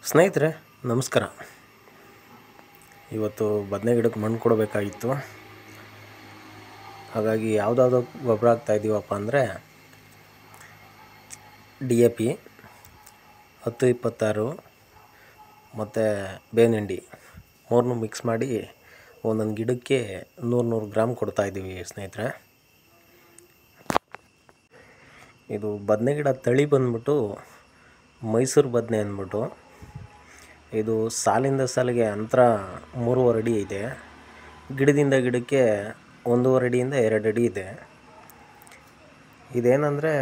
ಸ್ನೇಹಿತರೆ ನಮಸ್ಕಾರ. ಇವತ್ತು ಬದನೆ ಗಿಡಕ್ಕೆ ಮಣ್ಣು ಕೊಡಬೇಕಾಗಿತ್ತು. ಹಾಗಾಗಿ ಯಾವುದಾದ್ರು ಗೊಬ್ಬರ ಹಾಕ್ತಾಯಿದ್ದೀವಪ್ಪ ಅಂದರೆ DAP 10-26 ಮತ್ತು ಬೇವಿನ ಹಿಂಡಿ ಮೂರನ್ನೂ ಮಿಕ್ಸ್ ಮಾಡಿ ಒಂದೊಂದು ಗಿಡಕ್ಕೆ 100 ಗ್ರಾಮ್ ಕೊಡ್ತಾಯಿದ್ದೀವಿ ಸ್ನೇಹಿತರೆ. ಇದು ಬದನೆ ಗಿಡ ತಳಿ ಬಂದ್ಬಿಟ್ಟು ಮೈಸೂರು ಬದನೆ ಅಂದ್ಬಿಟ್ಟು. ಇದು ಸಾಲಿಂದ ಸಾಲಿಗೆ ಅಂತರ 3.5 ಅಡಿ ಇದೆ. ಗಿಡದಿಂದ ಗಿಡಕ್ಕೆ 1.5 ಅಡಿಯಿಂದ 2 ಅಡಿ ಇದೆ. ಇದೇನೆಂದರೆ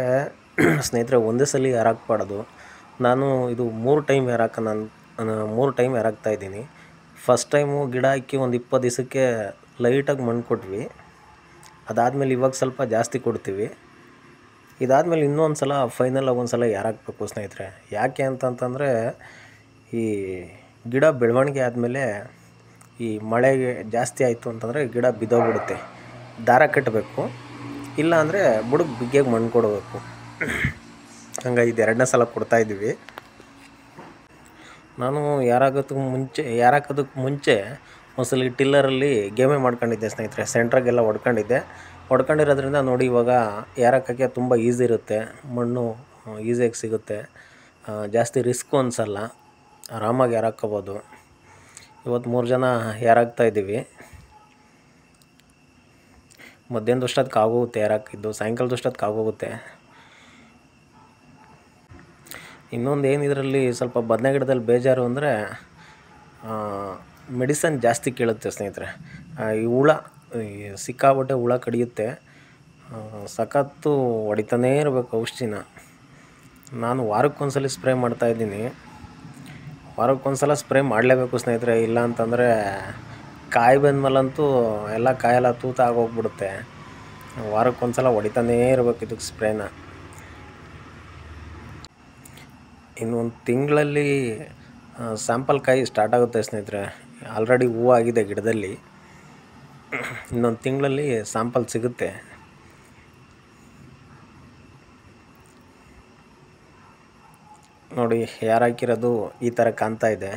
ಸ್ನೇಹಿತರೆ ಒಂದೇ ಸಲ ಯಾರಾಕ್ಬಾರ್ದು. ನಾನು ಇದು 3 ಟೈಮ್ ಯಾರಾಕ್ತಾಯಿದ್ದೀನಿ. ಫಸ್ಟ್ ಟೈಮು ಗಿಡ ಹಾಕಿ ಒಂದು 20 ದಿವಸಕ್ಕೆ ಲೈಟಾಗಿ ಮಣ್ಣು ಕೊಟ್ವಿ. ಅದಾದಮೇಲೆ ಇವಾಗ ಸ್ವಲ್ಪ ಜಾಸ್ತಿ ಕೊಡ್ತೀವಿ. ಇದಾದಮೇಲೆ ಇನ್ನೊಂದು ಸಲ ಫೈನಲಾಗಿ ಒಂದು ಸಲ ಯಾರಾಕಬೇಕು ಸ್ನೇಹಿತರೆ. ಯಾಕೆ ಅಂತಂತಂದರೆ ಈ ಗಿಡ ಬೆಳವಣಿಗೆ ಆದಮೇಲೆ ಈ ಮಳೆಗೆ ಜಾಸ್ತಿ ಆಯಿತು ಅಂತಂದರೆ ಗಿಡ ಬಿದ್ದೋಗ್ಬಿಡುತ್ತೆ. ದಾರ ಕಟ್ಟಬೇಕು, ಇಲ್ಲ ಅಂದರೆ ಬುಡಕ್ಕೆ ಬಿಗ್ಗೆಗೆ ಮಣ್ಣು ಕೊಡಬೇಕು. ಹಂಗಾಗಿ ಇದು 2ನೇ ಸಲ ಕೊಡ್ತಾಯಿದ್ದೀವಿ. ನಾನು ಯಾರಾಕೋದಕ್ಕೆ ಮುಂಚೆ ಒಂದ್ಸಲ ಟಿಲ್ಲರಲ್ಲಿ ಗೇಮೆ ಮಾಡ್ಕೊಂಡಿದ್ದೆ ಸ್ನೇಹಿತರೆ. ಸೆಂಟ್ರಾಗೆಲ್ಲ ಹೊಡ್ಕೊಂಡಿರೋದ್ರಿಂದ ನೋಡಿ ಇವಾಗ ಯಾರಕ್ಕೆ ತುಂಬ ಈಸಿ ಇರುತ್ತೆ. ಮಣ್ಣು ಈಸಿಯಾಗಿ ಸಿಗುತ್ತೆ, ಜಾಸ್ತಿ ರಿಸ್ಕು ಅನಿಸಲ್ಲ, ಆರಾಮಾಗಿ ಯಾರಾಕ್ಕೋಬೋದು. ಇವತ್ತು 3 ಜನ ಯಾರಾಕ್ತಾಯಿದ್ದೀವಿ. ಮಧ್ಯಾಹ್ನದಷ್ಟೊತ್ತಿಗೆ ಆಗೋಗುತ್ತೆ ಯಾರಾಕಿದ್ದು, ಸಾಯಂಕಾಲದಷ್ಟೊತ್ತಿಗೆ ಆಗೋಗುತ್ತೆ. ಇನ್ನೊಂದು ಏನು ಇದರಲ್ಲಿ ಸ್ವಲ್ಪ ಬದನೆ ಗಿಡದಲ್ಲಿ ಬೇಜಾರು ಅಂದರೆ ಮೆಡಿಸನ್ ಜಾಸ್ತಿ ಕೇಳುತ್ತೆ ಸ್ನೇಹಿತರೆ. ಈ ಹುಳ ಸಿಕ್ಕಾಪಟ್ಟೆ ಹುಳ ಕಡಿಯುತ್ತೆ. ಸಖತ್ತು ಹೊಡಿತಾನೇ ಇರಬೇಕು ಔಷಧಿನ. ನಾನು ವಾರಕ್ಕೊಂದ್ಸಲ ಸ್ಪ್ರೇ ಮಾಡ್ತಾಯಿದ್ದೀನಿ. ವಾರಕ್ಕೊಂದ್ಸಲ ಸ್ಪ್ರೇ ಮಾಡಲೇಬೇಕು ಸ್ನೇಹಿತರೆ. ಇಲ್ಲ ಅಂತಂದರೆ ಕಾಯಿ ಬಂದಮೇಲಂತೂ ಎಲ್ಲ ಕಾಯೆಲ್ಲ ತೂತ ಆಗೋಗ್ಬಿಡುತ್ತೆ. ವಾರಕ್ಕೊಂದ್ಸಲ ಹೊಡಿತಾನೇ ಇರಬೇಕು ಇದಕ್ಕೆ ಸ್ಪ್ರೇನ. ಇನ್ನೊಂದು ತಿಂಗಳಲ್ಲಿ ಸ್ಯಾಂಪಲ್ ಕಾಯಿ ಸ್ಟಾರ್ಟ್ ಆಗುತ್ತೆ ಸ್ನೇಹಿತರೆ. ಆಲ್ರೆಡಿ ಹೂವು ಆಗಿದೆ ಗಿಡದಲ್ಲಿ. ಇನ್ನೊಂದು ತಿಂಗಳಲ್ಲಿ ಸ್ಯಾಂಪಲ್ ಸಿಗುತ್ತೆ. ನೋಡಿ ಯಾರಾಕಿರೋದು ಈ ಥರ ಕಾಣ್ತಾ ಇದೆ.